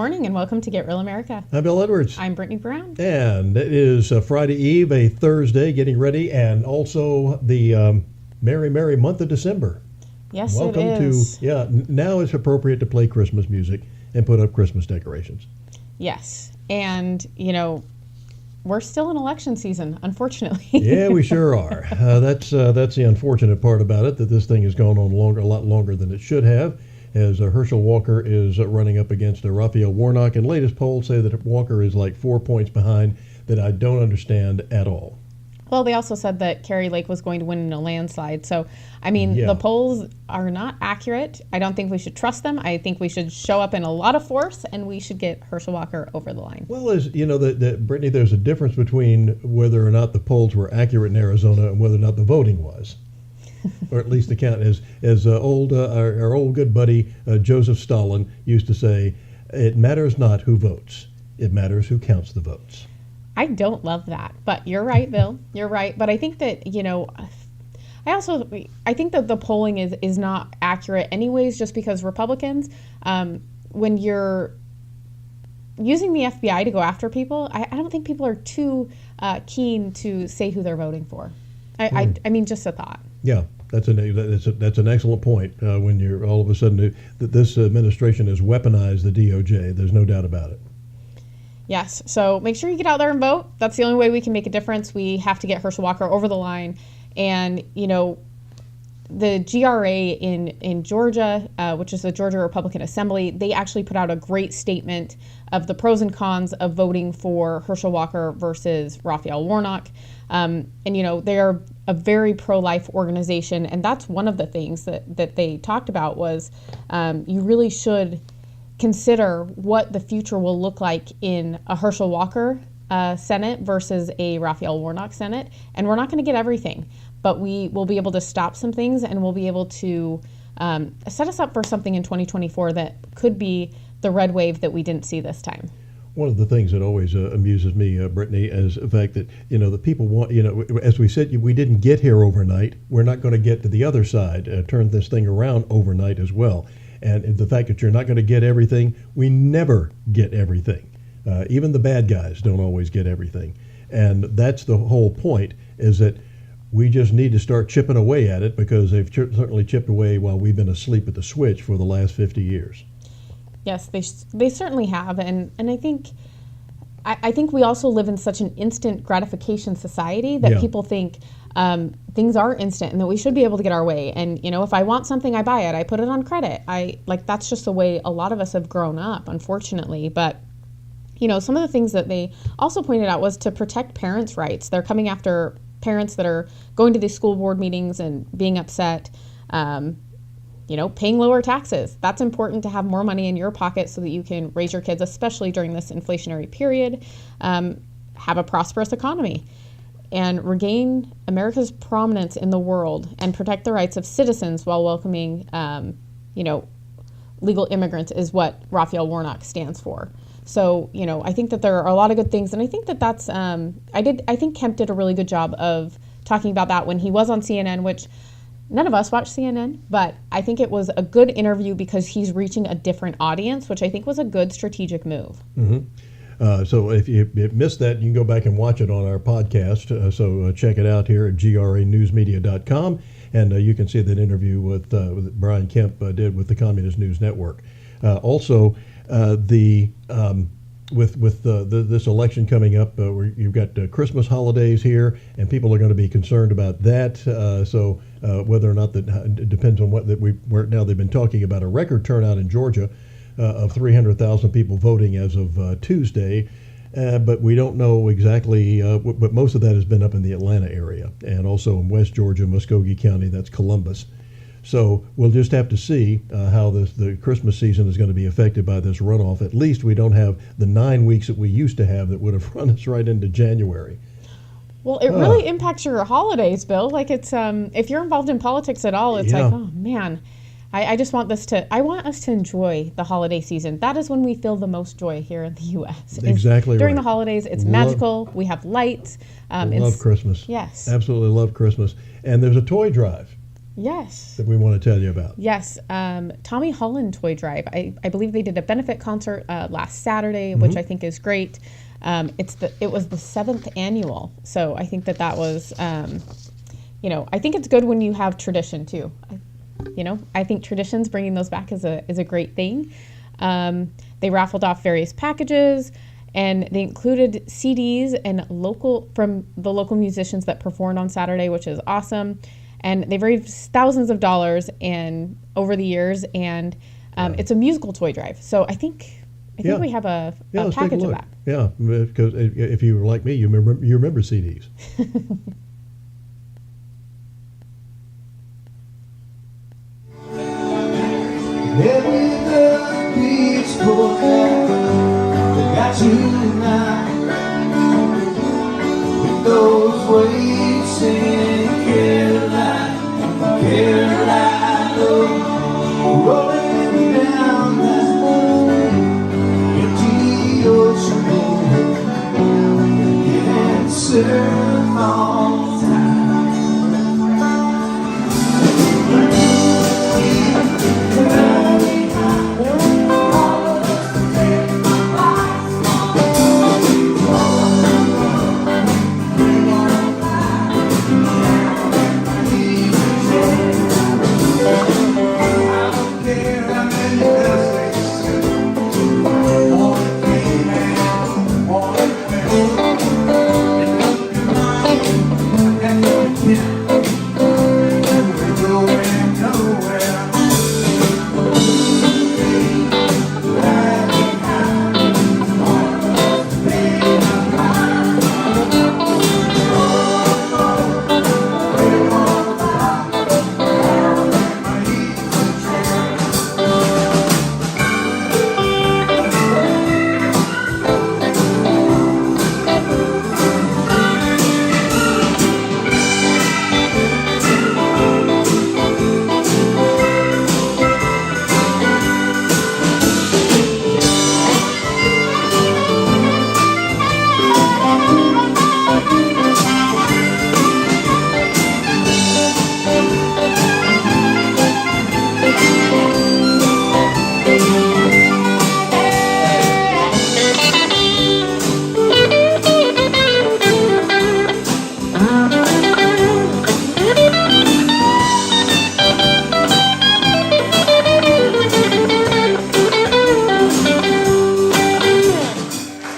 morning and welcome to Get Real America. I'm Bill Edwards. I'm Brittany Brown. And it is Friday Eve, a Thursday, getting ready, and also the merry month of December. Yes, Welcome it is. Now it's appropriate to play Christmas music and put up Christmas decorations. Yes, and we're still in election season, unfortunately. Yeah, we sure are. That's the unfortunate part about it, that this thing has gone on a lot longer than it should have, as Herschel Walker is running up against Raphael Warnock, and latest polls say that Walker is like 4 points behind, that I don't understand at all. Well, they also said that Kari Lake was going to win in a landslide. So, the polls are not accurate. I don't think we should trust them. I think we should show up in a lot of force, and we should get Herschel Walker over the line. Well, as you know, Brittany, there's a difference between whether or not the polls were accurate in Arizona and whether or not the voting was. Or at least the count, as our old good buddy Joseph Stalin used to say, it matters not who votes, it matters who counts the votes. I don't love that, but you're right, Bill. You're right. But I think that, I think that the polling is not accurate anyways, just because Republicans, when you're using the FBI to go after people, I don't think people are too keen to say who they're voting for. I mean, just a thought. Yeah, that's an excellent point. When you're all of a sudden that this administration has weaponized the DOJ, there's no doubt about it. Yes, so make sure you get out there and vote. That's the only way we can make a difference. We have to get Herschel Walker over the line. And, the GRA in Georgia, which is the Georgia Republican Assembly, they actually put out a great statement of the pros and cons of voting for Herschel Walker versus Raphael Warnock. And, they are a very pro-life organization. And that's one of the things that they talked about was you really should consider what the future will look like in a Herschel Walker Senate versus a Raphael Warnock Senate. And we're not going to get everything, but we will be able to stop some things, and we'll be able to set us up for something in 2024 that could be the red wave that we didn't see this time. One of the things that always amuses me, Brittany, is the fact that, the people want, as we said, we didn't get here overnight. We're not going to get to the other side, turn this thing around overnight as well. And the fact that you're not going to get everything, we never get everything. Even the bad guys don't always get everything. And that's the whole point, is that we just need to start chipping away at it, because they've certainly chipped away while we've been asleep at the switch for the last 50 years. Yes, they certainly have. And I think we also live in such an instant gratification society that people think things are instant and that we should be able to get our way. And, if I want something, I buy it. I put it on credit. That's just the way a lot of us have grown up, unfortunately. But, some of the things that they also pointed out was to protect parents' rights. They're coming after parents that are going to these school board meetings and being upset, paying lower taxes. That's important to have more money in your pocket so that you can raise your kids, especially during this inflationary period, have a prosperous economy, and regain America's prominence in the world and protect the rights of citizens while welcoming, legal immigrants is what Raphael Warnock stands for. So, I think that there are a lot of good things, and I think that that's, I think Kemp did a really good job of talking about that when he was on CNN, which none of us watch CNN, but I think it was a good interview because he's reaching a different audience, which I think was a good strategic move. Mm-hmm. So if you missed that, you can go back and watch it on our podcast. So check it out here at granewsmedia.com, and you can see that interview with Brian Kemp did with the Communist News Network. Also, with this election coming up, where you've got Christmas holidays here, and people are going to be concerned about that. So whether or not that it depends on what now they've been talking about a record turnout in Georgia of 300,000 people voting as of Tuesday, but we don't know exactly. But most of that has been up in the Atlanta area, and also in West Georgia, Muskogee County. That's Columbus. So we'll just have to see how the Christmas season is going to be affected by this runoff. At least we don't have the 9 weeks that we used to have that would have run us right into January. Well, it really impacts your holidays, Bill. Like it's if you're involved in politics at all, it's like, oh man, I just want I want us to enjoy the holiday season. That is when we feel the most joy here in the U.S. Exactly. During right. the holidays, it's magical. We have lights. Love Christmas. Yes. Absolutely love Christmas. And there's a toy drive. Yes. that we want to tell you about? Yes, Tommy Holland Toy Drive. I believe they did a benefit concert last Saturday, which I think is great. It was the 7th annual, so I think that was, I think it's good when you have tradition too. I think traditions, bringing those back is a great thing. They raffled off various packages, and they included CDs and from the local musicians that performed on Saturday, which is awesome. And they've raised thousands of dollars over the years, and it's a musical toy drive. So I think we have a package of that. Yeah, because if you were like me, you remember CDs. Every good peaceful got you tonight with those waves singing Carolina, Carolina, rolling down that empty ocean road, getting surf all the time.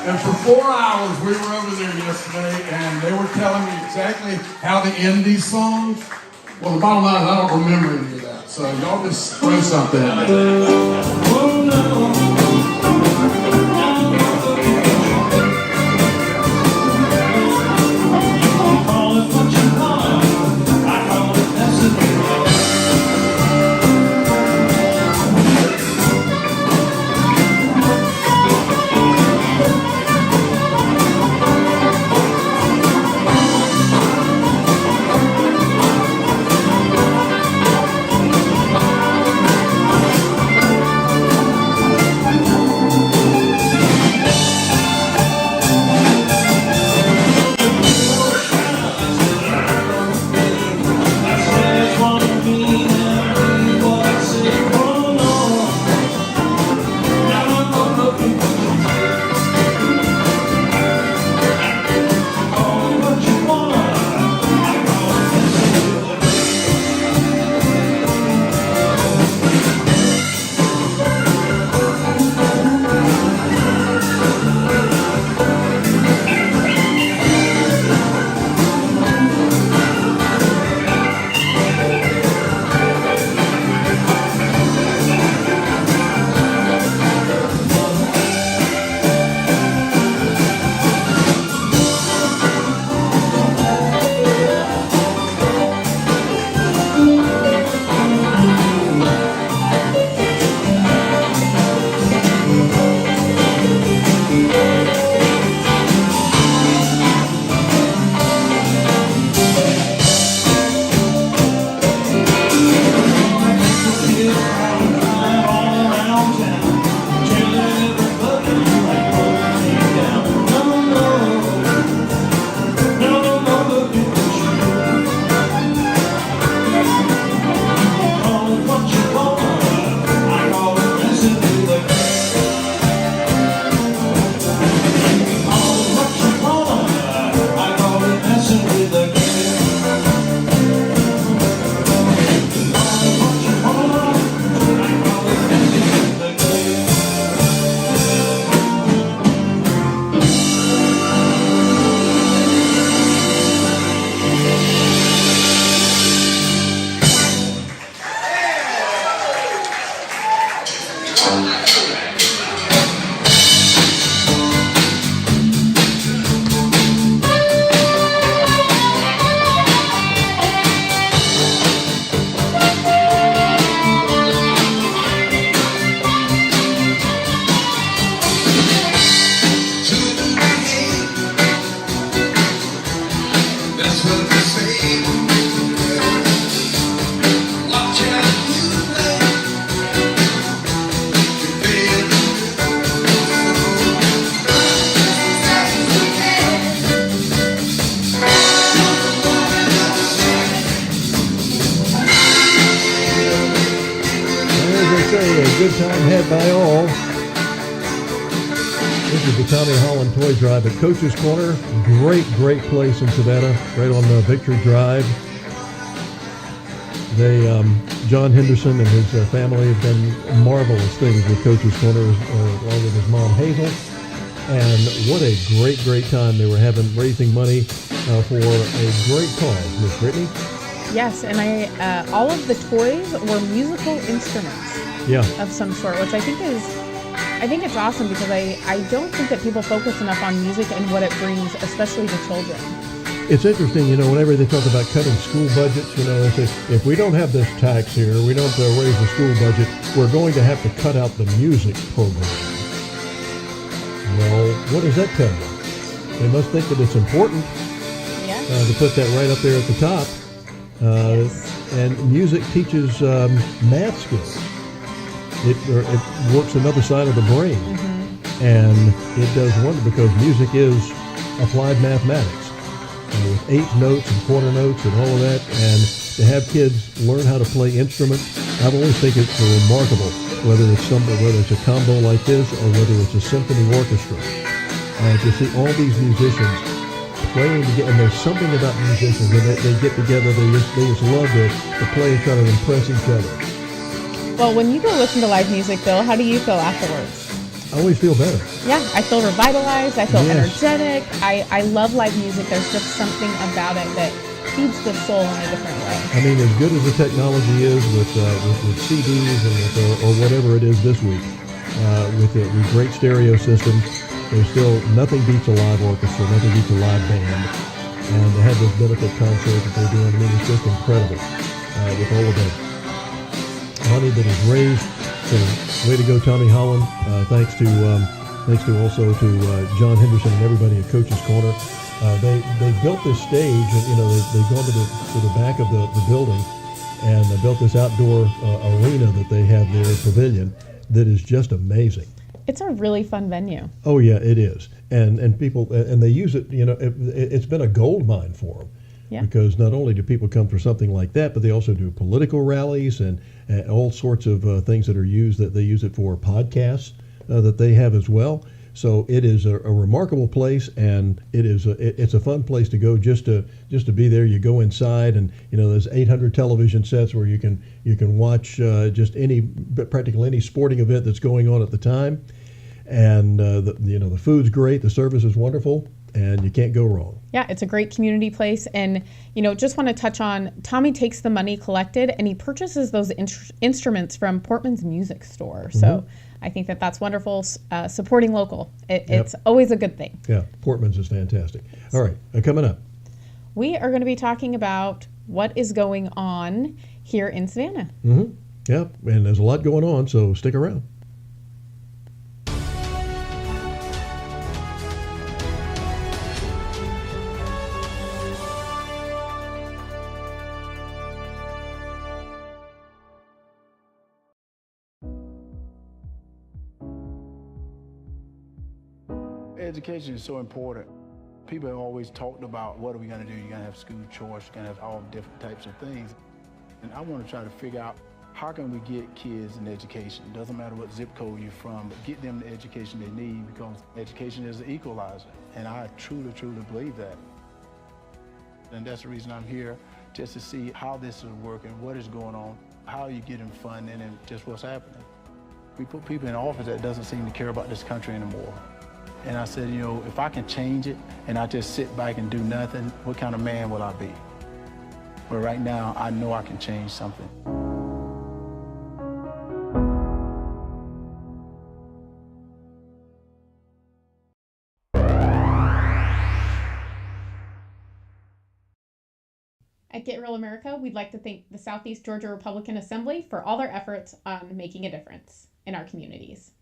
And for 4 hours, we were over there yesterday, and they were telling me exactly how to end these songs. Well, the bottom line is I don't remember any of that, so y'all just throw something at me. what they say. Watch out, you As they say, a good time had by all. This is the Tommy Holland Toy Drive at Coach's Corner. Great place in Savannah, right on Victory Drive. John Henderson and his family have done marvelous things with Coach's Corner, along with his mom Hazel. And what a great time they were having, raising money for a great cause. Miss Brittany? Yes, and all of the toys were musical instruments of some sort, which I think it's awesome, because I don't think that people focus enough on music and what it brings, especially to children. It's interesting, whenever they talk about cutting school budgets, they say, if we don't have this tax here, we don't raise the school budget, we're going to have to cut out the music program. Well, what does that tell you? They must think that it's important to put that right up there at the top. And music teaches math skills. It works another side of the brain. And it does wonder, because music is applied mathematics. With eighth notes and quarter notes and all of that, and to have kids learn how to play instruments, I've always think it's remarkable, whether it's a combo like this or whether it's a symphony orchestra. To see all these musicians playing together, and there's something about musicians when they get together, they just love to play and try to impress each other. Well, when you go listen to live music, Bill, how do you feel afterwards? I always feel better. Yeah, I feel revitalized. I feel energetic. I love live music. There's just something about it that feeds the soul in a different way. I mean, as good as the technology is with CDs and or whatever it is this week, with great stereo systems, there's still nothing beats a live orchestra, nothing beats a live band. And to have this benefit concert that they're doing, I mean, it's just incredible with all of that money that is raised. So, way to go, Tommy Holland. Thanks to also to John Henderson and everybody at Coach's Corner. They built this stage, and they've gone to the back of the building, and they built this outdoor arena that they have there, pavilion, that is just amazing. It's a really fun venue. Oh yeah, it is, and people and they use it. It's been a gold mine for them. Yeah. Because not only do people come for something like that, but they also do political rallies and all sorts of things that are used. That they use it for podcasts that they have as well. So it is a remarkable place, and it's a fun place to go just to be there. You go inside, and there's 800 television sets where you can watch practically any sporting event that's going on at the time, and the food's great, the service is wonderful, and you can't go wrong. Yeah, it's a great community place, and just want to touch on, Tommy takes the money collected and he purchases those instruments from Portman's Music Store. So I think that's wonderful. Supporting local, it's always a good thing. Yeah, Portman's is fantastic. All right, coming up, we are going to be talking about what is going on here in Savannah. Yep, and there's a lot going on, so stick around. Education is so important. People have always talked about, what are we going to do? You're going to have school choice, you're going to have all different types of things. And I want to try to figure out, how can we get kids an education? It doesn't matter what zip code you're from, but get them the education they need, because education is the equalizer. And I truly believe that. And that's the reason I'm here, just to see how this is working, what is going on, how you getting funding, and just what's happening. We put people in office that doesn't seem to care about this country anymore. And I said, if I can change it and I just sit back and do nothing, what kind of man will I be? But right now, I know I can change something. At Get Real America, we'd like to thank the Southeast Georgia Republican Assembly for all their efforts on making a difference in our communities.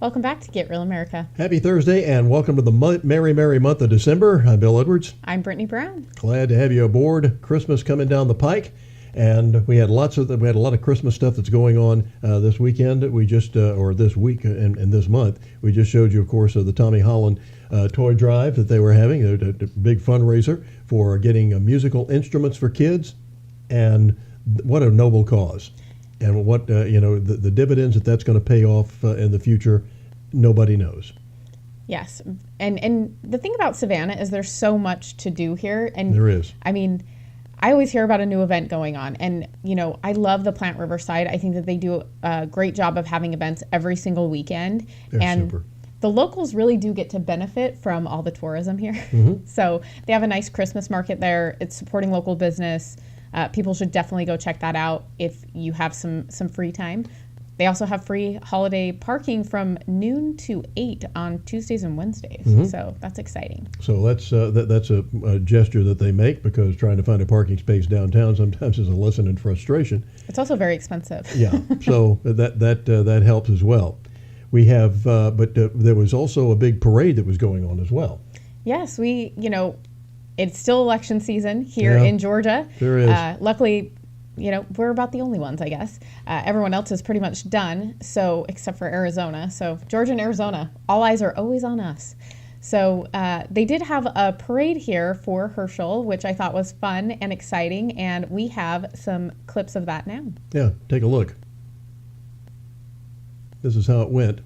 Welcome back to Get Real America. Happy Thursday and welcome to the merry, merry month of December. I'm Bill Edwards. I'm Brittany Brown. Glad to have you aboard. Christmas coming down the pike, and we had a lot of Christmas stuff that's going on this weekend. We just or this week and this month. We just showed you, of course, the Tommy Holland toy drive that they were having, a big fundraiser for getting musical instruments for kids, and what a noble cause. And what the dividends that's going to pay off in the future, nobody knows. Yes, and the thing about Savannah is there's so much to do here, and There is. I mean, I always hear about a new event going on, and I love the Plant River side. I think that they do a great job of having events every single weekend, They're and super. the locals really do get to benefit from all the tourism here. Mm-hmm. So they have a nice Christmas market there. It's supporting local business. People should definitely go check that out if you have some free time. They also have free holiday parking from noon to 8 on Tuesdays and Wednesdays. Mm-hmm. So that's exciting. So that's a gesture that they make, because trying to find a parking space downtown sometimes is a lesson in frustration. It's also very expensive. Yeah, so that helps as well. We have, but there was also a big parade that was going on as well. Yes, it's still election season here Yeah, in Georgia. there is. Luckily, we're about the only ones, I guess. Everyone else is pretty much done, so except for Arizona. So Georgia and Arizona, all eyes are always on us. So they did have a parade here for Herschel, which I thought was fun and exciting, and we have some clips of that now. Yeah, take a look. This is how it went.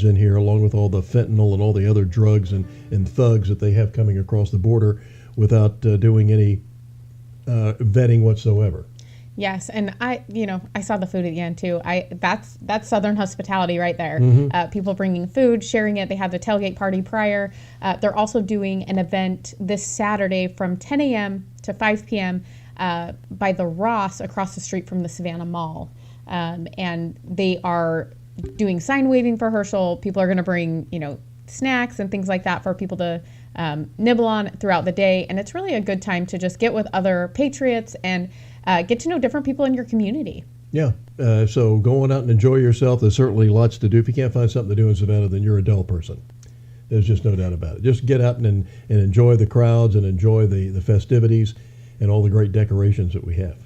In here, along with all the fentanyl and all the other drugs and thugs that they have coming across the border without doing any vetting whatsoever. Yes, and I saw the food at the end too. That's Southern hospitality right there. People bringing food, sharing it. They had the tailgate party prior. They're also doing an event this Saturday from 10 a.m. to 5 p.m. By the Ross across the street from the Savannah Mall, and they are doing sign waving for Herschel. People are going to bring snacks and things like that for people to nibble on throughout the day, and it's really a good time to just get with other patriots and get to know different people in your community. Yeah, so going out and enjoy yourself. There's certainly lots to do. If you can't find something to do in Savannah, then you're a dull person. There's just no doubt about it. Just get out and enjoy the crowds and enjoy the festivities and all the great decorations that we have.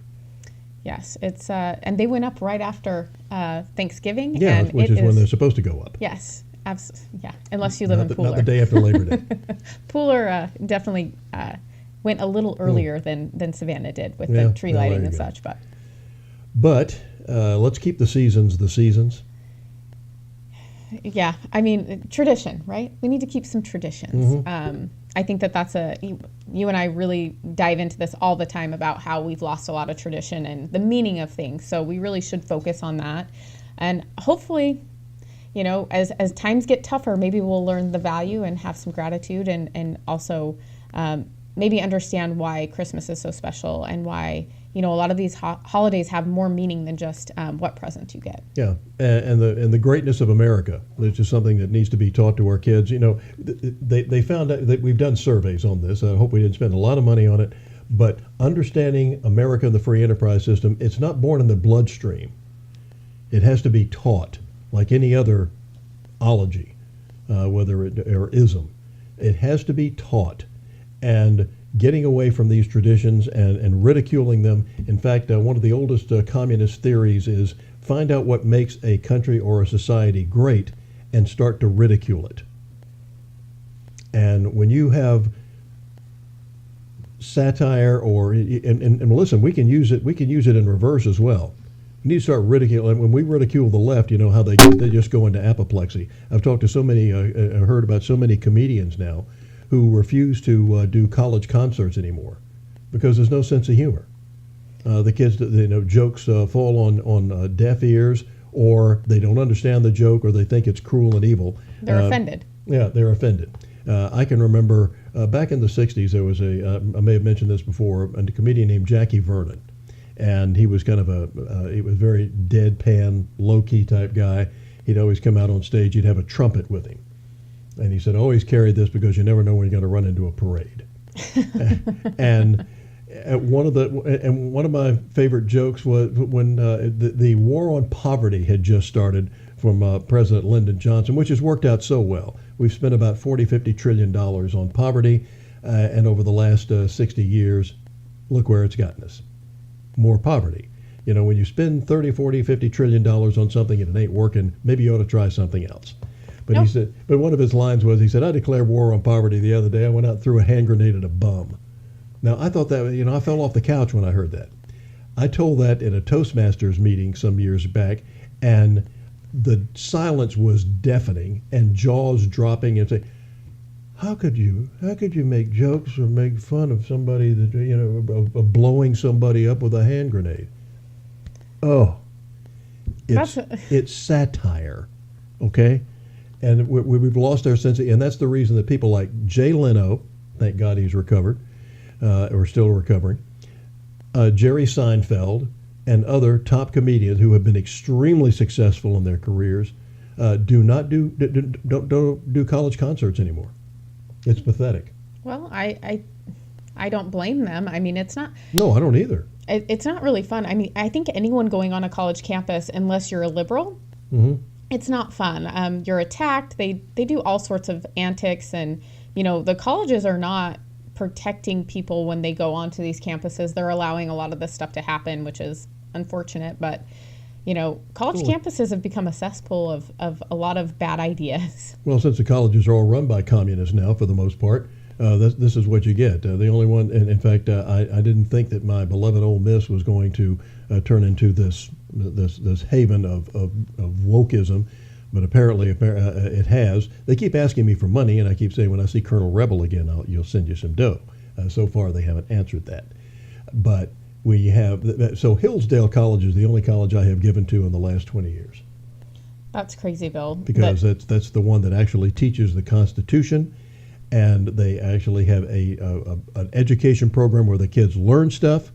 Yes, it's and they went up right after Thanksgiving. Yeah, and which is when they're supposed to go up. Yes, yeah, unless you live in Pooler. Not the day after Labor Day. Pooler definitely went a little earlier than Savannah did with Yeah, the tree well, there lighting you and go. such. But let's keep the seasons the seasons. Yeah, I mean, tradition, right? We need to keep some traditions. I think that's you and I really dive into this all the time about how we've lost a lot of tradition and the meaning of things. So we really should focus on that. And hopefully, as times get tougher, maybe we'll learn the value and have some gratitude and also maybe understand why Christmas is so special and why, a lot of these holidays have more meaning than just what present you get. Yeah, and the greatness of America, which is something that needs to be taught to our kids. They found out that we've done surveys on this. I hope we didn't spend a lot of money on it, But understanding America, the free enterprise system, it's not born in the bloodstream. It has to be taught, like any other ology, whether it or ism. It has to be taught, and getting away from these traditions and ridiculing them. In fact, one of the oldest communist theories is find out what makes a country or a society great and start to ridicule it. And when you have satire and listen, we can use it in reverse as well. You need to start ridiculing. When we ridicule the left, you know how they just go into apoplexy. I've talked to so many, heard about so many comedians now who refuse to do college concerts anymore because there's no sense of humor. The kids, jokes fall on deaf ears, or they don't understand the joke, or they think it's cruel and evil. They're offended. Yeah, they're offended. I can remember back in the 60s, there was I may have mentioned this before, a comedian named Jackie Vernon. And he was kind of he was very deadpan, low-key type guy. He'd always come out on stage, he'd have a trumpet with him. And he said, always carry this because you never know when you're going to run into a parade. And one of my favorite jokes was when the war on poverty had just started from President Lyndon Johnson, which has worked out so well. We've spent about $40-50 trillion on poverty, and over the last 60 years, look where it's gotten us. More poverty. You know, when you spend 30, 40, 50 trillion dollars on something and it ain't working, maybe you ought to try something else. But Nope. he said, but one of his lines was, he said, I declared war on poverty the other day. I went out and threw a hand grenade at a bum. Now, I thought that, I fell off the couch when I heard that. I told that in a Toastmasters meeting some years back, and the silence was deafening and jaws dropping and say, How could you make jokes or make fun of somebody that, of blowing somebody up with a hand grenade? Oh, it's satire, okay? And we've lost our sense and that's the reason that people like Jay Leno, thank God he's recovered, or still recovering, Jerry Seinfeld, and other top comedians who have been extremely successful in their careers, don't do college concerts anymore. It's pathetic. Well, I don't blame them. I mean, it's not. No, I don't either. It's not really fun. I mean, I think anyone going on a college campus, unless you're a liberal, it's not fun. You're attacked. They do all sorts of antics, and the colleges are not protecting people when they go onto these campuses. They're allowing a lot of this stuff to happen, which is unfortunate. But college campuses have become a cesspool of a lot of bad ideas. Well, since the colleges are all run by communists now, for the most part, this is what you get. The only one, and in fact, I didn't think that my beloved Ole Miss was going to turn into this haven of wokeism, but apparently it has. They keep asking me for money, and I keep saying when I see Colonel Rebel again, you'll send you some dough. So far, they haven't answered that. But we have so Hillsdale College is the only college I have given to in the last 20 years. That's crazy, Bill. Because that's the one that actually teaches the Constitution, and they actually have an education program where the kids learn stuff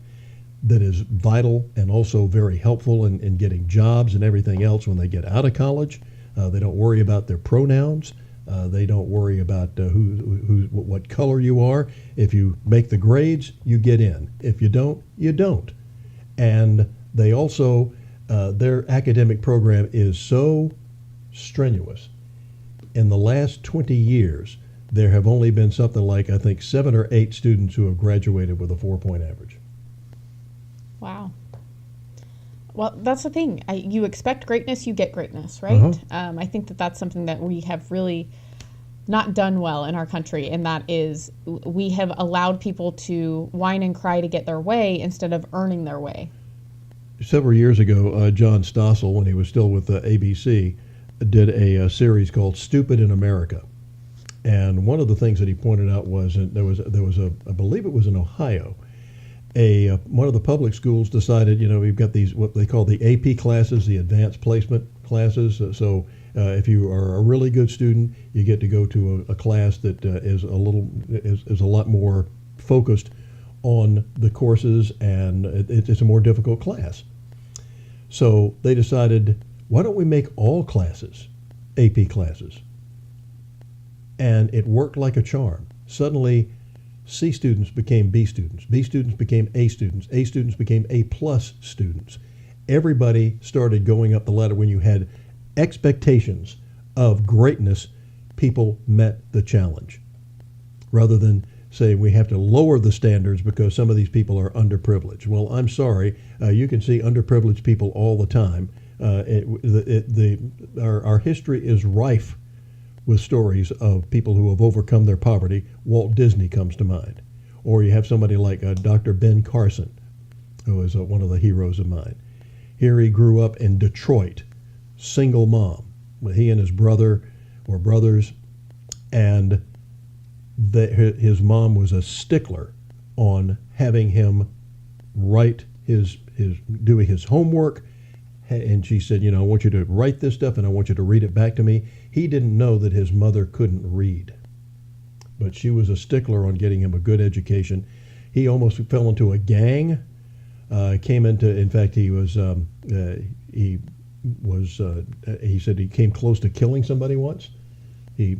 that is vital and also very helpful in getting jobs and everything else when they get out of college. They don't worry about their pronouns. They don't worry about what color you are. If you make the grades, you get in. If you don't, you don't. And they also, their academic program is so strenuous. In the last 20 years, there have only been something like, I think, 7 or 8 students who have graduated with a 4-point average. Wow. Well, that's the thing. You expect greatness, you get greatness, right? I think that that's something that we have really not done well in our country, and that is we have allowed people to whine and cry to get their way instead of earning their way. Several years ago, John Stossel, when he was still with ABC, did a series called Stupid in America. And one of the things that he pointed out was there was I believe it was in Ohio, one of the public schools decided, we've got these what they call the AP classes, the advanced placement classes. So if you are a really good student, you get to go to a class that is a lot more focused on the courses, and it's a more difficult class. So they decided, why don't we make all classes AP classes? And it worked like a charm. Suddenly, C students became B students. B students became A students. A students became A plus students. Everybody started going up the ladder. When you had expectations of greatness, people met the challenge. Rather than say we have to lower the standards because some of these people are underprivileged. Well, I'm sorry. You can see underprivileged people all the time. Our history is rife with stories of people who have overcome their poverty. Walt Disney comes to mind. Or you have somebody like Dr. Ben Carson, who is one of the heroes of mine. Here he grew up in Detroit, single mom. He and his brother were brothers, and his mom was a stickler on having him write doing his homework. And she said, I want you to write this stuff and I want you to read it back to me. He didn't know that his mother couldn't read, but she was a stickler on getting him a good education. He almost fell into a gang. In fact, he said he came close to killing somebody once. He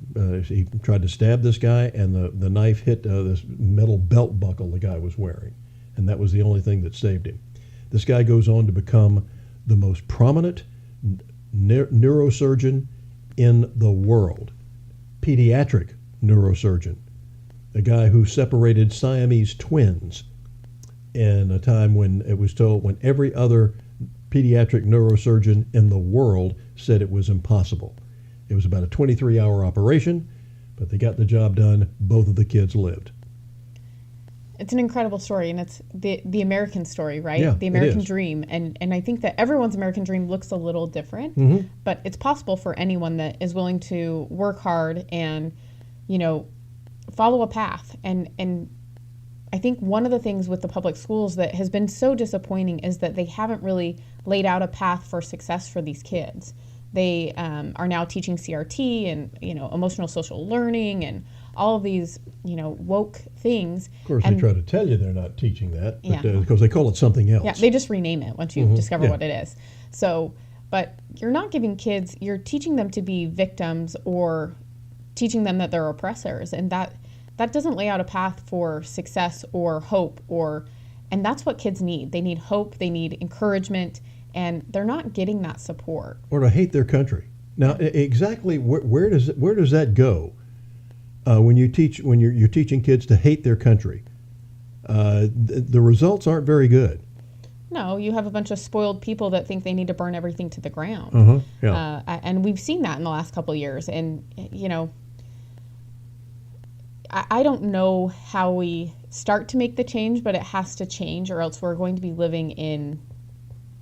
tried to stab this guy, and the knife hit this metal belt buckle the guy was wearing, and that was the only thing that saved him. This guy goes on to become the most prominent neurosurgeon in the world, pediatric neurosurgeon, a guy who separated Siamese twins in a time when it was told, when every other pediatric neurosurgeon in the world said it was impossible. It was about a 23-hour operation, but they got the job done. Both of the kids lived. It's an incredible story, and it's the American story, right? Yeah, the American dream. And I think that everyone's American dream looks a little different, but it's possible for anyone that is willing to work hard and, follow a path. And I think one of the things with the public schools that has been so disappointing is that they haven't really laid out a path for success for these kids. They are now teaching CRT and, emotional social learning and all of these, woke things. Of course, they try to tell you they're not teaching that, but, Yeah. Because they call it something else. Yeah, they just rename it once you discover Yeah. what it is. So, but you're not giving kids, you're teaching them to be victims or teaching them that they're oppressors. And that doesn't lay out a path for success or hope and that's what kids need. They need hope, they need encouragement, and they're not getting that support. Or to hate their country. Now, exactly where does that go? When you're teaching kids to hate their country, the results aren't very good. No, you have a bunch of spoiled people that think they need to burn everything to the ground. Yeah. And we've seen that in the last couple of years. And, I don't know how we start to make the change, but it has to change, or else we're going to be living in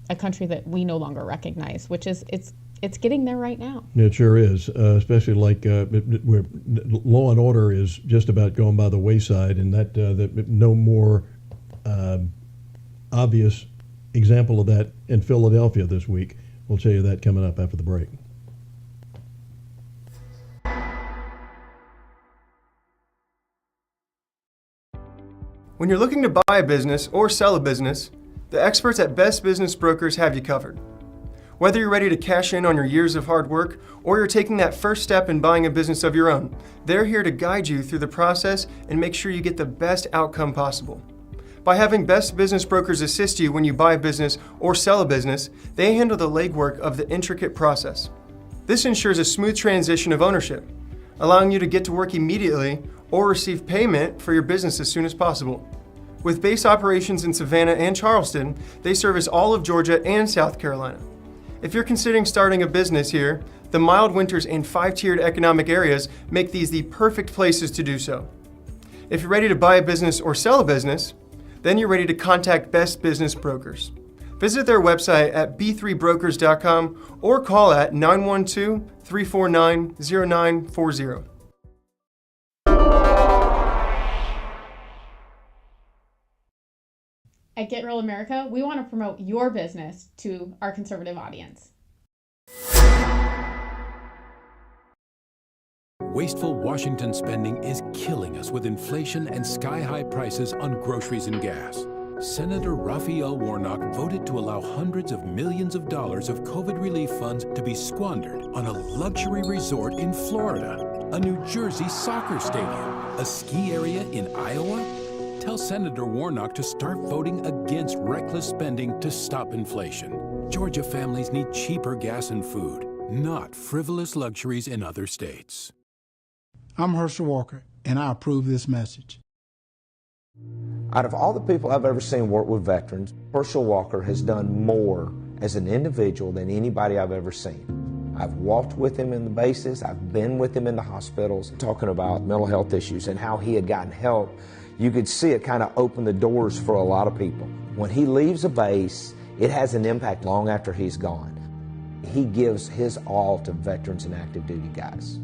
a country that we no longer recognize, which is it's getting there right now. It sure is, especially like where law and order is just about going by the wayside, and that no more obvious example of that in Philadelphia this week. We'll tell you that coming up after the break. When you're looking to buy a business or sell a business, the experts at Best Business Brokers have you covered. Whether you're ready to cash in on your years of hard work or you're taking that first step in buying a business of your own, they're here to guide you through the process and make sure you get the best outcome possible. By having Best Business Brokers assist you when you buy a business or sell a business, they handle the legwork of the intricate process. This ensures a smooth transition of ownership, allowing you to get to work immediately or receive payment for your business as soon as possible. With base operations in Savannah and Charleston, they service all of Georgia and South Carolina. If you're considering starting a business here, the mild winters and 5-tiered economic areas make these the perfect places to do so. If you're ready to buy a business or sell a business, then you're ready to contact Best Business Brokers. Visit their website at b3brokers.com or call at 912-349-0940. At Get Real America, we want to promote your business to our conservative audience. Wasteful Washington spending is killing us with inflation and sky-high prices on groceries and gas. Senator Raphael Warnock voted to allow hundreds of millions of dollars of COVID relief funds to be squandered on a luxury resort in Florida, a New Jersey soccer stadium. A ski area in Iowa? Tell Senator Warnock to start voting against reckless spending to stop inflation. Georgia families need cheaper gas and food, not frivolous luxuries in other states. I'm Herschel Walker, and I approve this message. Out of all the people I've ever seen work with veterans, Herschel Walker has done more as an individual than anybody I've ever seen. I've walked with him in the bases, I've been with him in the hospitals, talking about mental health issues and how he had gotten help. You could see it kind of open the doors for a lot of people. When he leaves a base, it has an impact long after he's gone. He gives his all to veterans and active duty guys.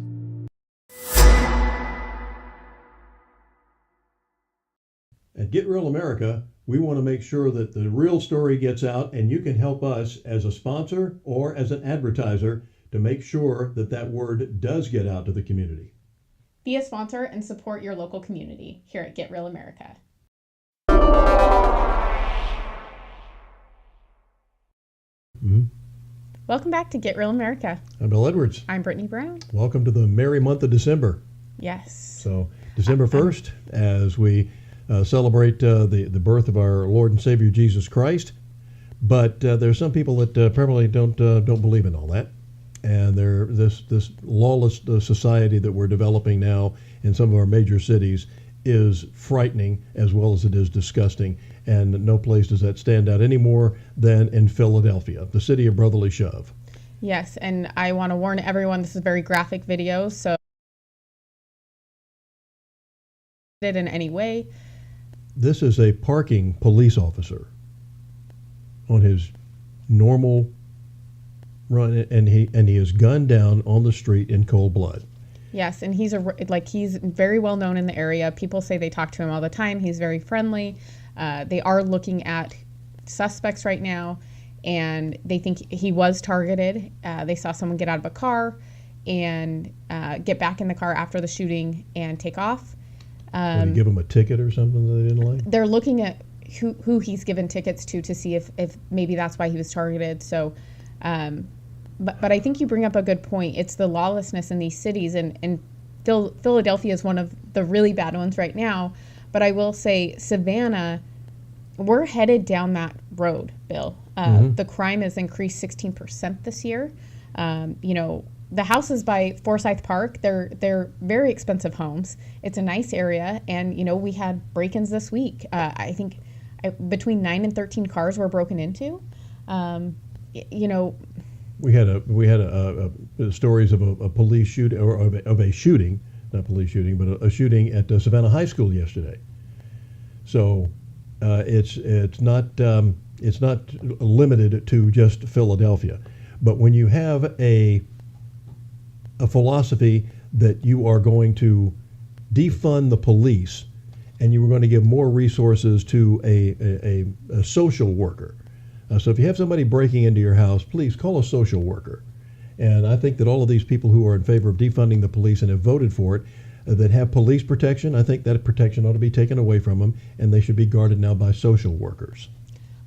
At Get Real America, we want to make sure that the real story gets out, and you can help us as a sponsor or as an advertiser to make sure that that word does get out to the community. Be a sponsor and support your local community here at Get Real America. Mm-hmm. Welcome back to Get Real America. I'm Bill Edwards. I'm Brittany Brown. Welcome to the merry month of December. Yes. So December 1st, as we celebrate the birth of our Lord and Savior Jesus Christ. But there's some people that probably don't believe in all that. And this lawless society that we're developing now in some of our major cities is frightening as well as it is disgusting. And no place does that stand out any more than in Philadelphia, the city of brotherly shove. Yes, and I want to warn everyone, this is a very graphic video, so it in any way. This is a parking police officer on his normal run, and he is gunned down on the street in cold blood. Yes, and he's very well known in the area. People say they talk to him all the time. He's very friendly. They are looking at suspects right now, and they think he was targeted. They saw someone get out of a car and get back in the car after the shooting and take off. Did he give him a ticket or something that they didn't like? They're looking at who he's given tickets to see if maybe that's why he was targeted. So, but I think you bring up a good point. It's the lawlessness in these cities, and Philadelphia is one of the really bad ones right now. But I will say Savannah, we're headed down that road, Bill. The crime has increased 16% this year. The houses by Forsyth Park, they're very expensive homes. It's a nice area, and we had break-ins this week. I think between 9 and 13 cars were broken into. We had stories of a police shoot or of a shooting, not police shooting, but a shooting at Savannah High School yesterday. So it's not limited to just Philadelphia, but when you have a philosophy that you are going to defund the police and you are going to give more resources to a social worker. So if you have somebody breaking into your house, please call a social worker. And I think that all of these people who are in favor of defunding the police and have voted for it, that have police protection, I think that protection ought to be taken away from them, and they should be guarded now by social workers.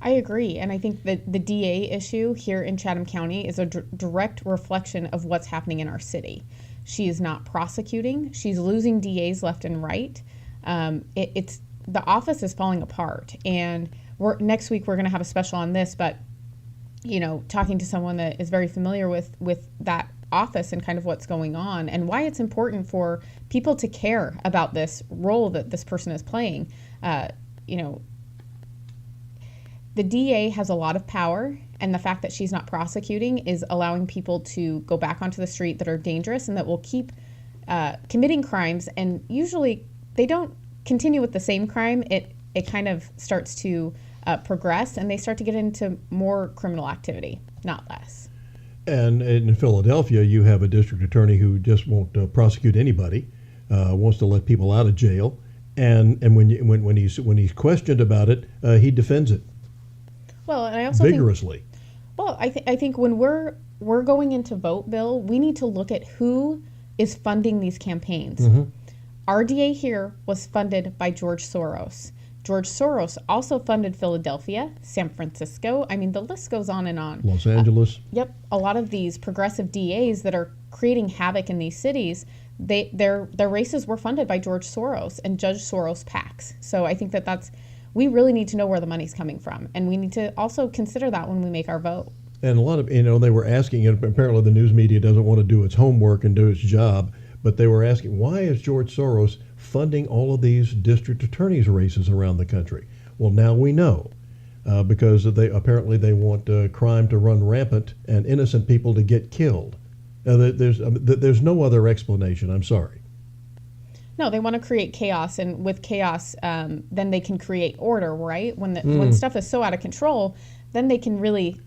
I agree, and I think that the DA issue here in Chatham County is a direct reflection of what's happening in our city. She is not prosecuting. She's losing DAs left and right. It's the office is falling apart, and next week we're going to have a special on this, but talking to someone that is very familiar with that office and kind of what's going on and why it's important for people to care about this role that this person is playing. The DA has a lot of power, and the fact that she's not prosecuting is allowing people to go back onto the street that are dangerous and that will keep committing crimes. And usually they don't continue with the same crime. It kind of starts to progress, and they start to get into more criminal activity, not less. And in Philadelphia, you have a district attorney who just won't prosecute anybody, wants to let people out of jail, and when he's questioned about it, he defends it. Well, and I also vigorously. I think when we're going into vote, Bill, we need to look at who is funding these campaigns. Our DA here was funded by George Soros. George Soros also funded Philadelphia, San Francisco. I mean, the list goes on and on. Los Angeles. Yep. A lot of these progressive DAs that are creating havoc in these cities, their races were funded by George Soros and Judge Soros PACs. So I think we really need to know where the money's coming from, and we need to also consider that when we make our vote. And a lot of, they were asking, and apparently the news media doesn't want to do its homework and do its job, but they were asking, why is George Soros funding all of these district attorneys' races around the country? Well, now we know, because they want crime to run rampant and innocent people to get killed. There's no other explanation. I'm sorry. No, they want to create chaos, and with chaos, then they can create order, right? When stuff is so out of control, then they can really,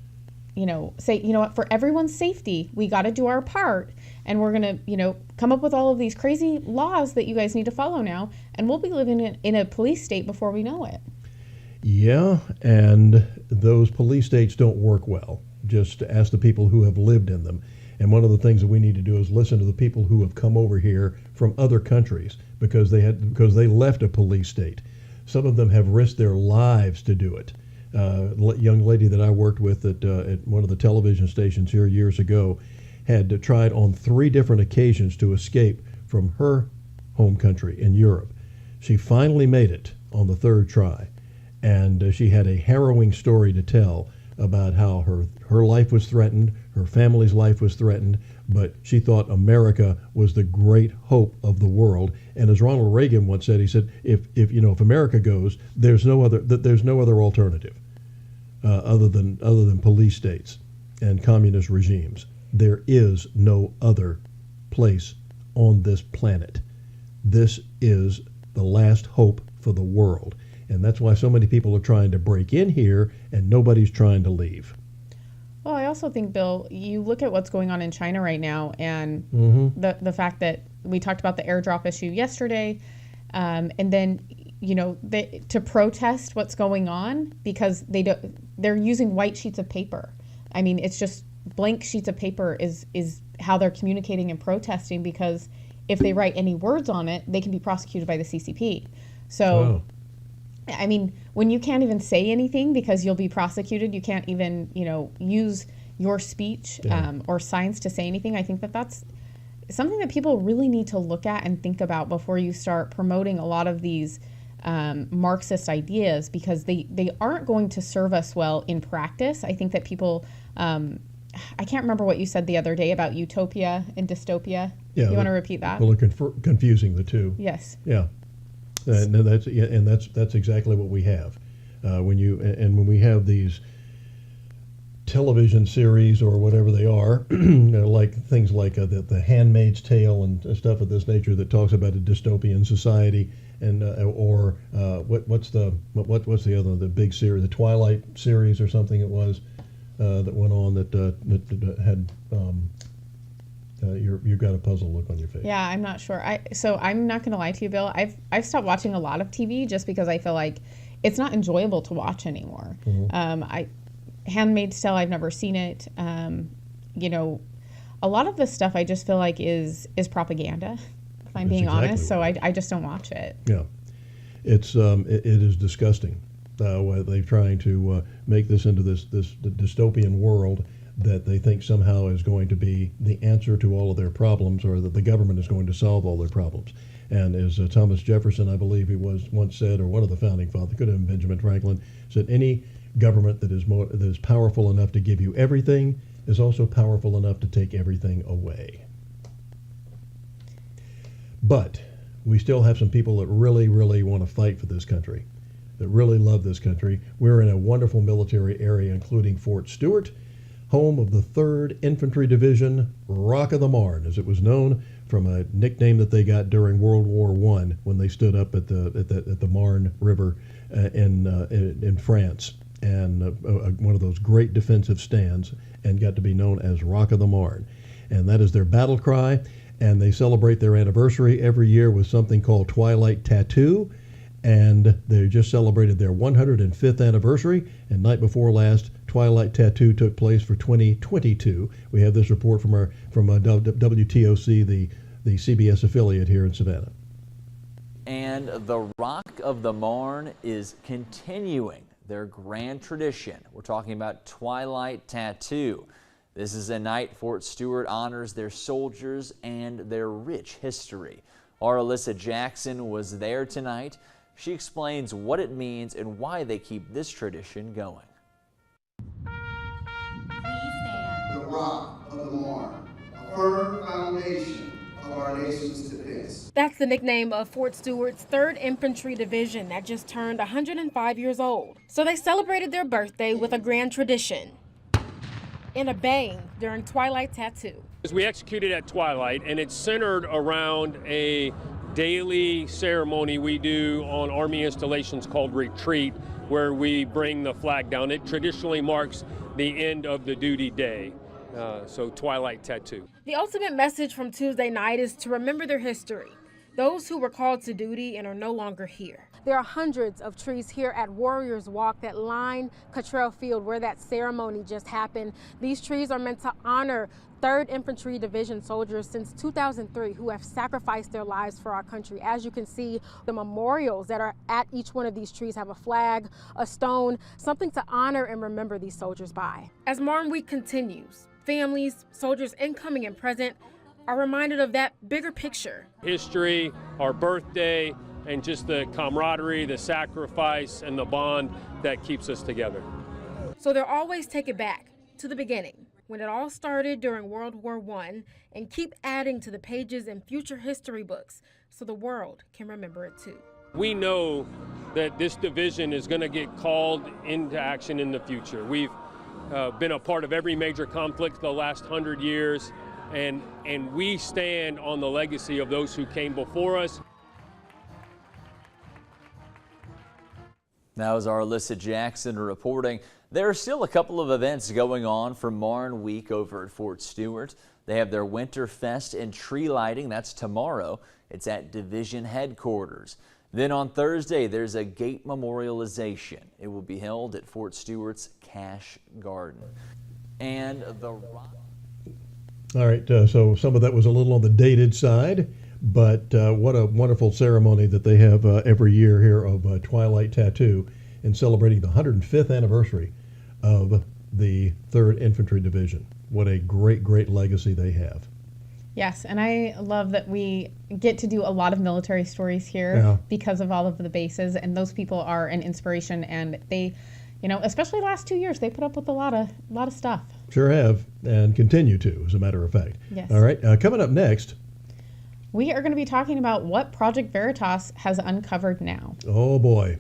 say, you know what, for everyone's safety, we got to do our part, and we're going to, come up with all of these crazy laws that you guys need to follow now, and we'll be living in a police state before we know it. Yeah, and those police states don't work well. Just ask the people who have lived in them. And one of the things that we need to do is listen to the people who have come over here from other countries because they left a police state. Some of them have risked their lives to do it. Young lady that I worked with at one of the television stations here years ago had tried on 3 different occasions to escape from her home country in Europe. She finally made it on the 3rd try, and she had a harrowing story to tell about how her life was threatened, her family's life was threatened, but she thought America was the great hope of the world. And as Ronald Reagan once said, he said, if America goes, there's no other alternative other than police states and communist regimes. There is no other place on this planet. This is the last hope for the world. And that's why so many people are trying to break in here and nobody's trying to leave. Well, I also think, Bill, you look at what's going on in China right now, and the fact that we talked about the airdrop issue yesterday, and then to protest what's going on because they're using white sheets of paper. I mean, it's just blank sheets of paper is how they're communicating and protesting, because if they write any words on it, they can be prosecuted by the CCP. So. I mean, when you can't even say anything because you'll be prosecuted, you can't even, use your speech or signs to say anything. I think that's something that people really need to look at and think about before you start promoting a lot of these Marxist ideas, because they aren't going to serve us well in practice. I think that people, I can't remember what you said the other day about utopia and dystopia. Yeah, you want to repeat that? Well, they're confusing the two. Yes. Yeah. And that's exactly what we have. When we have these television series or whatever they are, like things like the Handmaid's Tale and stuff of this nature that talks about a dystopian society, and what's the other, the big series, the Twilight series or something it was that went on that had. You've got a puzzled look on your face. Yeah, I'm not sure. So I'm not going to lie to you, Bill. I've stopped watching a lot of TV just because I feel like it's not enjoyable to watch anymore. Handmaid's Tale, I've never seen it. A lot of this stuff I just feel like is propaganda, if I'm being honest. So I just don't watch it. Yeah, it is disgusting. They're trying to make this into this dystopian world that they think somehow is going to be the answer to all of their problems, or that the government is going to solve all their problems. And as Thomas Jefferson, I believe he once said, or one of the founding fathers, could have been Benjamin Franklin, said any government that is powerful enough to give you everything is also powerful enough to take everything away. But we still have some people that really, really want to fight for this country, that really love this country. We're in a wonderful military area, including Fort Stewart, home of the 3rd Infantry Division, Rock of the Marne, as it was known, from a nickname that they got during World War I when they stood up at the Marne River in France, and one of those great defensive stands, and got to be known as Rock of the Marne. And that is their battle cry, and they celebrate their anniversary every year with something called Twilight Tattoo, and they just celebrated their 105th anniversary, and night before last, Twilight Tattoo took place for 2022. We have this report from WTOC, the CBS affiliate here in Savannah. And the Rock of the Marne is continuing their grand tradition. We're talking about Twilight Tattoo. This is a night Fort Stewart honors their soldiers and their rich history. Our Alyssa Jackson was there tonight. She explains what it means and why they keep this tradition going. The rock of the Marne, a firm foundation of our nation's defense. That's the nickname of Fort Stewart's 3rd Infantry Division that just turned 105 years old. So they celebrated their birthday with a grand tradition. In a bang during Twilight Tattoo. We executed at twilight, and it's centered around a daily ceremony we do on Army installations called Retreat, where we bring the flag down. It traditionally marks the end of the duty day, so Twilight Tattoo. The ultimate message from Tuesday night is to remember their history, those who were called to duty and are no longer here. There are hundreds of trees here at Warriors Walk that line Cottrell Field where that ceremony just happened. These trees are meant to honor 3rd Infantry Division soldiers since 2003 who have sacrificed their lives for our country. As you can see, the memorials that are at each one of these trees have a flag, a stone, something to honor and remember these soldiers by. As Marne Week continues, families, soldiers incoming and present are reminded of that bigger picture. History, our birthday, and just the camaraderie, the sacrifice, and the bond that keeps us together. So they'll always take it back to the beginning, when it all started during World War I, and keep adding to the pages in future history books so the world can remember it too. We know that this division is going to get called into action in the future. We've been a part of every major conflict the last 100 years, and we stand on the legacy of those who came before us. That was our Alyssa Jackson reporting. There are still a couple of events going on for Marne Week over at Fort Stewart. They have their Winter Fest and tree lighting. That's tomorrow. It's at Division Headquarters. Then on Thursday, there's a gate memorialization. It will be held at Fort Stewart's Cash Garden. And the... All right, so some of that was a little on the dated side, but what a wonderful ceremony that they have every year here of Twilight Tattoo in celebrating the 105th anniversary of the 3rd Infantry Division. What a great, great legacy they have. Yes, and I love that we get to do a lot of military stories here because of all of the bases, and those people are an inspiration, and they, you know, especially the last 2 years, they put up with a lot of stuff. Sure have, and continue to, as a matter of fact. Yes. All right, coming up next, we are going to be talking about what Project Veritas has uncovered now. Oh boy.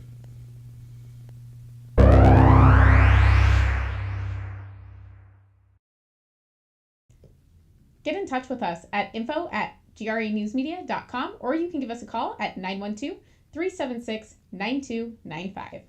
Get in touch with us at info@granewsmedia.com, or you can give us a call at 912-376-9295.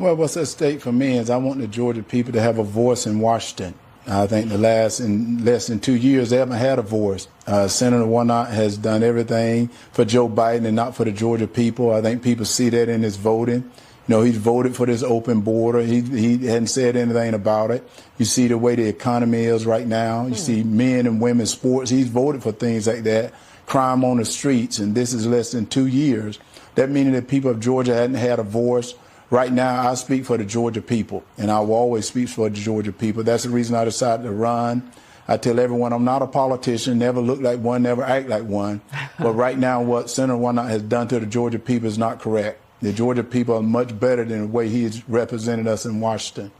Well, what's at stake for me is I want the Georgia people to have a voice in Washington. I think in less than 2 years, they haven't had a voice. Senator Warnock has done everything for Joe Biden and not for the Georgia people. I think people see that in his voting. You know, he's voted for this open border. He hadn't said anything about it. You see the way the economy is right now. You see men and women's sports. He's voted for things like that. Crime on the streets, and this is less than 2 years. That meaning that people of Georgia hadn't had a voice. Right now, I speak for the Georgia people, and I will always speak for the Georgia people. That's the reason I decided to run. I tell everyone I'm not a politician, never look like one, never act like one. But right now, what Senator Warnock has done to the Georgia people is not correct. The Georgia people are much better than the way he's represented us in Washington.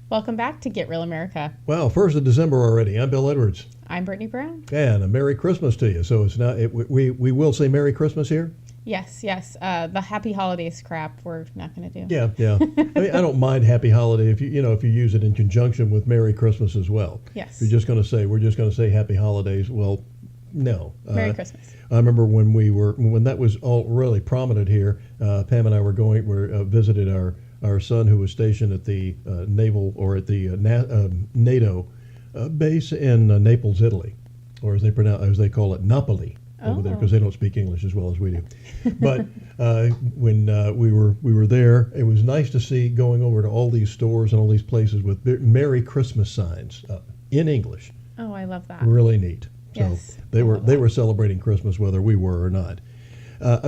Welcome back to Get Real America. Well, 1st of December already. I'm Bill Edwards. I'm Brittany Brown. And a Merry Christmas to you. So it's now we will say Merry Christmas here? Yes, yes. The Happy Holidays crap we're not going to do. Yeah, yeah. I mean, I don't mind Happy Holiday if if you use it in conjunction with Merry Christmas as well. Yes. If you're just going to say we're just going to say Happy Holidays, well, no. Merry Christmas. I remember when that was all really prominent here. Pam and I visited our son who was stationed at the naval or at the NATO base in Naples, Italy, or as they call it, Napoli. Over there, because they don't speak English as well as we do. But when we were there, it was nice to see going over to all these stores and all these places with Merry Christmas signs in English. Oh, I love that. Really neat. Yes, So they were celebrating Christmas whether we were or not.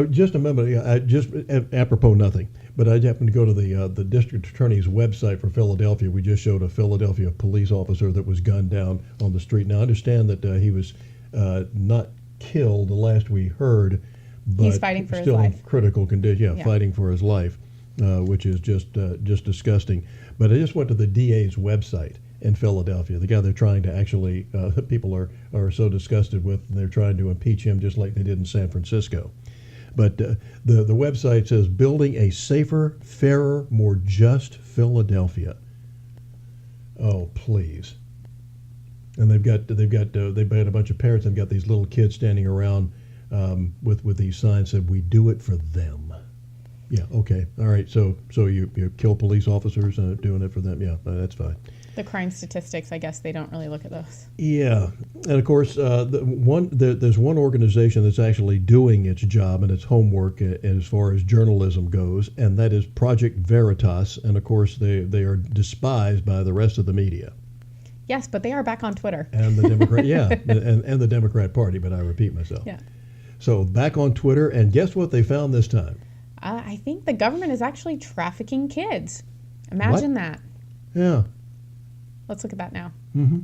Just a moment, just apropos nothing, but I happened to go to the district attorney's website for Philadelphia. We just showed a Philadelphia police officer that was gunned down on the street. Now I understand that he was not killed, the last we heard, but he's fighting for still his life. In critical condition. Yeah, fighting for his life, which is just disgusting. But I just went to the DA's website in Philadelphia. The guy they're trying to actually, people are so disgusted with, they're trying to impeach him just like they did in San Francisco. But the website says building a safer, fairer, more just Philadelphia. Oh, please. And they've got a bunch of parents. They've got these little kids standing around with these signs that we do it for them. Yeah. Okay. All right. So you kill police officers doing it for them. Yeah. That's fine. The crime statistics, I guess they don't really look at those. Yeah. And of course, there's one organization that's actually doing its job and its homework as far as journalism goes, and that is Project Veritas. And of course, they are despised by the rest of the media. Yes, but they are back on Twitter. And the Democrat, yeah, and the Democrat Party, but I repeat myself. Yeah. So back on Twitter, and guess what they found this time? I think the government is actually trafficking kids. Imagine that. Yeah. Let's look at that now. Mm-hmm.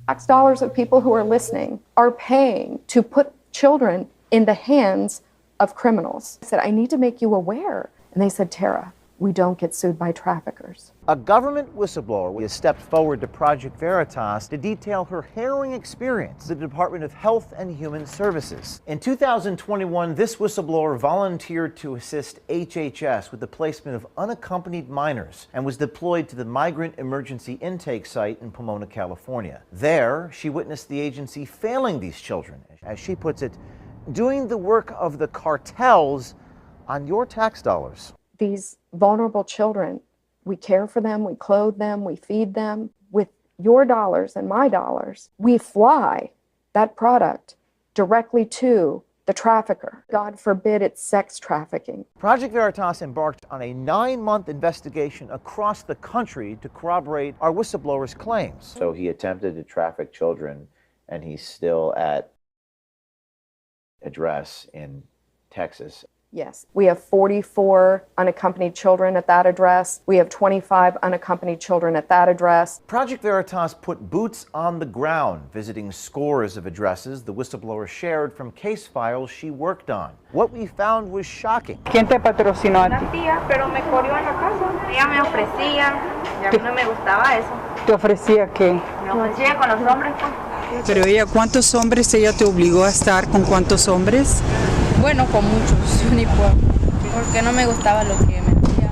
Tax dollars of people who are listening are paying to put children in the hands of criminals. I said, I need to make you aware. And they said, Tara, we don't get sued by traffickers. A government whistleblower has stepped forward to Project Veritas to detail her harrowing experience at the Department of Health and Human Services. In 2021, this whistleblower volunteered to assist HHS with the placement of unaccompanied minors and was deployed to the Migrant Emergency Intake Site in Pomona, California. There, she witnessed the agency failing these children, as she puts it, doing the work of the cartels on your tax dollars. These vulnerable children, we care for them, we clothe them, we feed them. With your dollars and my dollars, we fly that product directly to the trafficker. God forbid it's sex trafficking. Project Veritas embarked on a 9-month investigation across the country to corroborate our whistleblower's claims. So he attempted to traffic children, and he's still at address in Texas. Yes, we have 44 unaccompanied children at that address. We have 25 unaccompanied children at that address. Project Veritas put boots on the ground, visiting scores of addresses the whistleblower shared from case files she worked on. What we found was shocking. ¿Quién te patrocinó a ti? Una tía, pero me corrió en la casa. Ella me ofrecía, y a mí no me gustaba eso. ¿Te ofrecía qué? Me ofrecía con los hombres, pues. Pero ella, ¿cuántos hombres ella te obligó a estar con cuántos hombres? Bueno, con muchos, ni puedo, porque no me gustaba lo que me decía,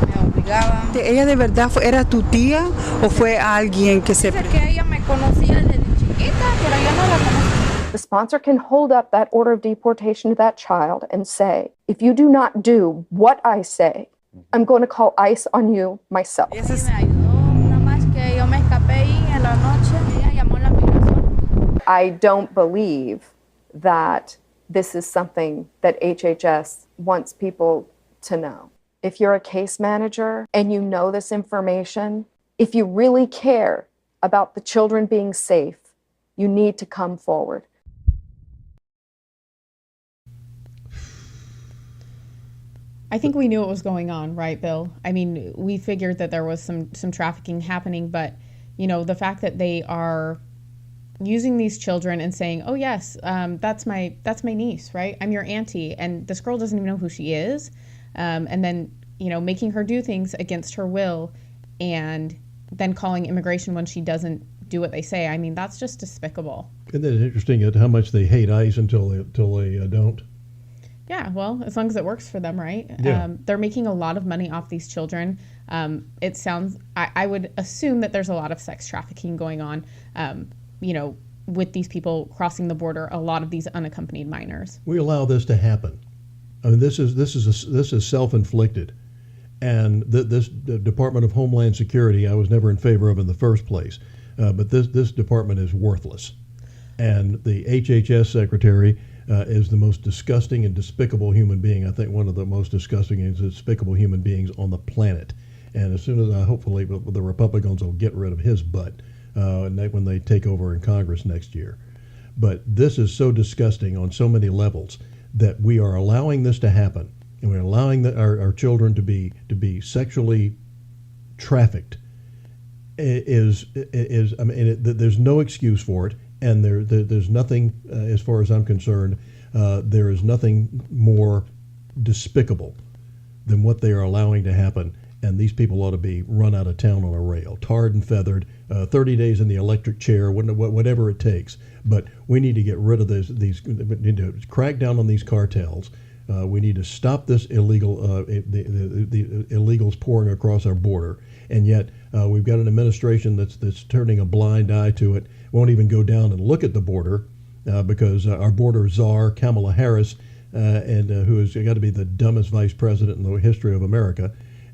me obligaba. ¿Ella de verdad era tu tía o fue alguien que se... Dice que ella me conocía desde chiquita, pero yo no la conocía. The sponsor can hold up that order of deportation to that child and say, if you do not do what I say, I'm going to call ICE on you myself. Me ayudó, nada más que yo me escapé y en la noche ella llamó la migración. I don't believe that this is something that HHS wants people to know. If you're a case manager and you know this information, if you really care about the children being safe, you need to come forward. I think we knew what was going on, right, Bill? I mean, we figured that there was some trafficking happening, but, you know, the fact that they are using these children and saying, oh yes, that's my niece, right? I'm your auntie. And this girl doesn't even know who she is. And then, you know, making her do things against her will and then calling immigration when she doesn't do what they say. I mean, that's just despicable. Isn't it interesting at how much they hate ICE until they don't? Yeah, well, as long as it works for them, right? Yeah. They're making a lot of money off these children. It sounds, I would assume that there's a lot of sex trafficking going on, with these people crossing the border, a lot of these unaccompanied minors. We allow this to happen. I mean, this is self-inflicted. And this Department of Homeland Security, I was never in favor of in the first place. But this department is worthless. And the HHS secretary is the most disgusting and despicable human being. I think one of the most disgusting and despicable human beings on the planet. And as soon as hopefully the Republicans will get rid of his butt when they take over in Congress next year. But this is so disgusting on so many levels that we are allowing this to happen, and we're allowing our children to be sexually trafficked. There's no excuse for it. And there's nothing, as far as I'm concerned, there is nothing more despicable than what they are allowing to happen. And these people ought to be run out of town on a rail, tarred and feathered, 30 days in the electric chair, whatever it takes. But we need to get rid of these. We need to crack down on these cartels. We need to stop this illegal, the illegals pouring across our border. And yet we've got an administration that's turning a blind eye to it. Won't even go down and look at the border because our border czar, Kamala Harris, who has got to be the dumbest vice president in the history of America,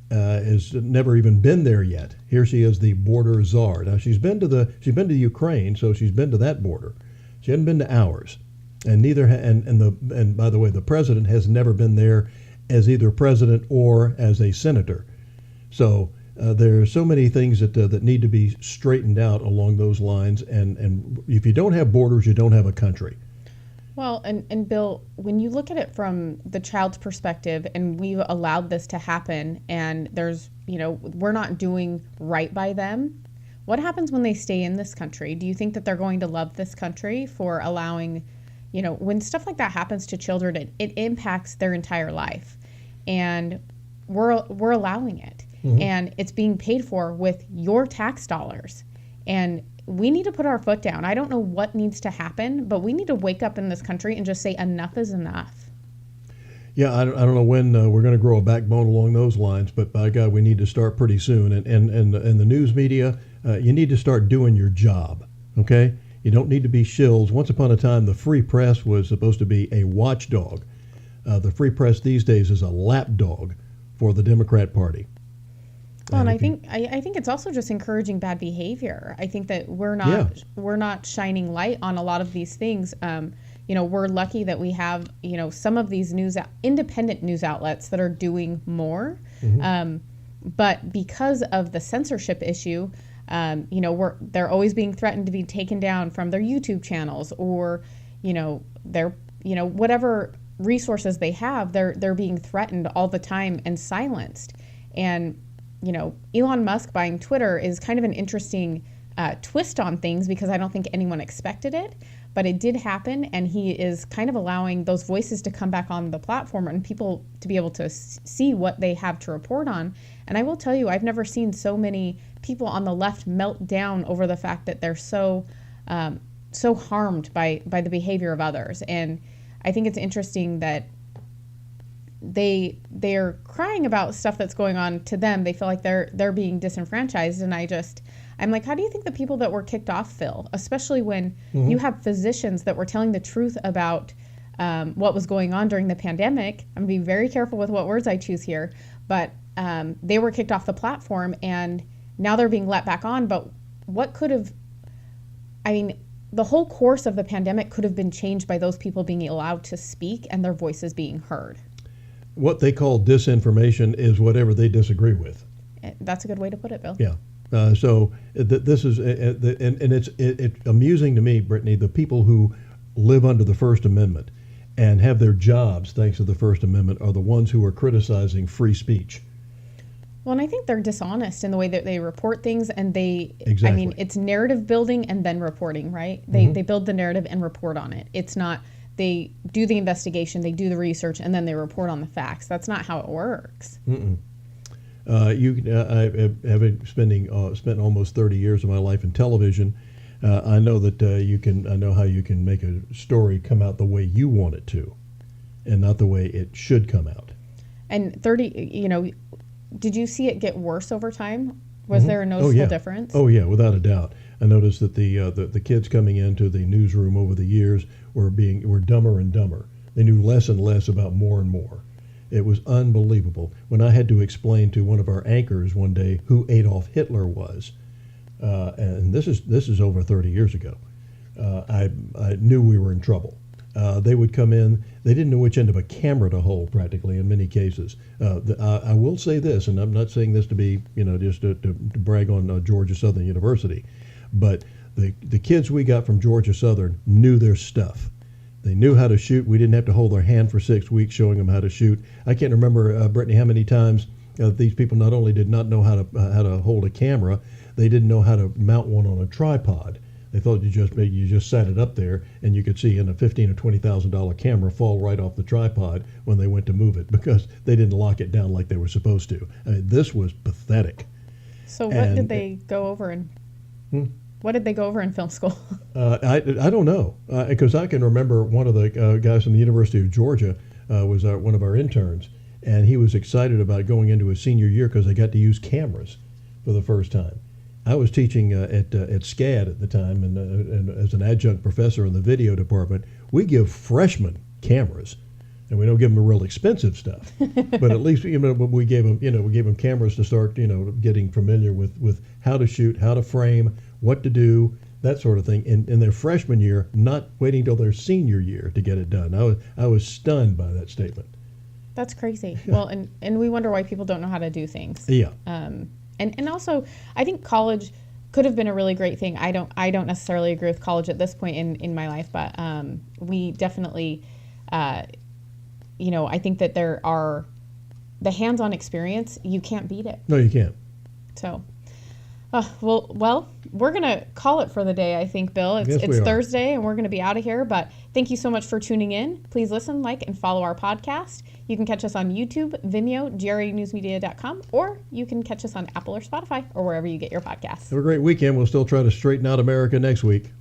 has never even been there yet. Here she is, the border czar. Now she's been to Ukraine, so she's been to that border. She hasn't been to ours, and and by the way, the president has never been there as either president or as a senator. So. There are so many things that need to be straightened out along those lines, and if you don't have borders, you don't have a country. Well, and Bill, when you look at it from the child's perspective, and we've allowed this to happen, and there's, we're not doing right by them, what happens when they stay in this country? Do you think that they're going to love this country for allowing, when stuff like that happens to children, it impacts their entire life, and we're allowing it. Mm-hmm. And it's being paid for with your tax dollars. And we need to put our foot down. I don't know what needs to happen, but we need to wake up in this country and just say enough is enough. Yeah, I don't know when we're going to grow a backbone along those lines, but by God, we need to start pretty soon. And the news media, you need to start doing your job, okay? You don't need to be shills. Once upon a time, the free press was supposed to be a watchdog. The free press these days is a lapdog for the Democrat Party. Well, and I think it's also just encouraging bad behavior. I think that we're not shining light on a lot of these things. We're lucky that we have some of these independent news outlets that are doing more. Mm-hmm. But because of the censorship issue, they're always being threatened to be taken down from their YouTube channels or their whatever resources they have. They're being threatened all the time and silenced. And Elon Musk buying Twitter is kind of an interesting twist on things because I don't think anyone expected it, but it did happen, and he is kind of allowing those voices to come back on the platform and people to be able to see what they have to report on. And I will tell you, I've never seen so many people on the left melt down over the fact that they're so harmed by the behavior of others. And I think it's interesting that they're crying about stuff that's going on to them. They feel like they're being disenfranchised, and I'm like, how do you think the people that were kicked off feel? Especially when mm-hmm. you have physicians that were telling the truth about what was going on during the pandemic. I'm gonna be very careful with what words I choose here, but they were kicked off the platform, and now they're being let back on. But the whole course of the pandemic could have been changed by those people being allowed to speak and their voices being heard. What they call disinformation is whatever they disagree with. That's a good way to put it, Bill. Yeah. So this is, and it's amusing to me, Brittany, the people who live under the First Amendment and have their jobs thanks to the First Amendment are the ones who are criticizing free speech. Well, and I think they're dishonest in the way that they report things, and Exactly. It's narrative building and then reporting, right? They build the narrative and report on it. It's not, they do the investigation, they do the research, and then they report on the facts. That's not how it works. Mm-mm. Having spent almost 30 years of my life in television, I know that I know how you can make a story come out the way you want it to, and not the way it should come out. And 30, did you see it get worse over time? Was there a noticeable difference? Oh yeah, without a doubt. I noticed that the kids coming into the newsroom over the years were dumber and dumber. They knew less and less about more and more. It was unbelievable. When I had to explain to one of our anchors one day who Adolf Hitler was, and this is over 30 years ago, I knew we were in trouble. They would come in. They didn't know which end of a camera to hold, practically, in many cases. I will say this, and I'm not saying this to be, just to brag on Georgia Southern University, but the kids we got from Georgia Southern knew their stuff. They knew how to shoot. We didn't have to hold their hand for 6 weeks showing them how to shoot. I can't remember, Brittany, how many times these people not only did not know how to hold a camera, they didn't know how to mount one on a tripod. They thought you just sat it up there and you could see in a $15,000 or $20,000 camera fall right off the tripod when they went to move it because they didn't lock it down like they were supposed to. I mean, this was pathetic. So what did they go over in? What did they go over in film school? I don't know, because I can remember one of the guys from the University of Georgia was one of our interns, and he was excited about going into his senior year because they got to use cameras for the first time. I was teaching at SCAD at the time, and as an adjunct professor in the video department, we give freshmen cameras, and we don't give them real expensive stuff, but at least we gave them cameras to start getting familiar with how to shoot, how to frame, what to do, that sort of thing in their freshman year, not waiting till their senior year to get it done. I was stunned by that statement. That's crazy. Well, and we wonder why people don't know how to do things. Yeah. And also, I think college could have been a really great thing. I don't necessarily agree with college at this point in my life, but we definitely, I think that there are the hands-on experience. You can't beat it. No, you can't. So, well, we're gonna call it for the day. I think, Bill. It's Thursday, and we're gonna be out of here. But thank you so much for tuning in. Please listen, like, and follow our podcast. You can catch us on YouTube, Vimeo, GRAnewsmedia.com, or you can catch us on Apple or Spotify or wherever you get your podcasts. Have a great weekend. We'll still try to straighten out America next week.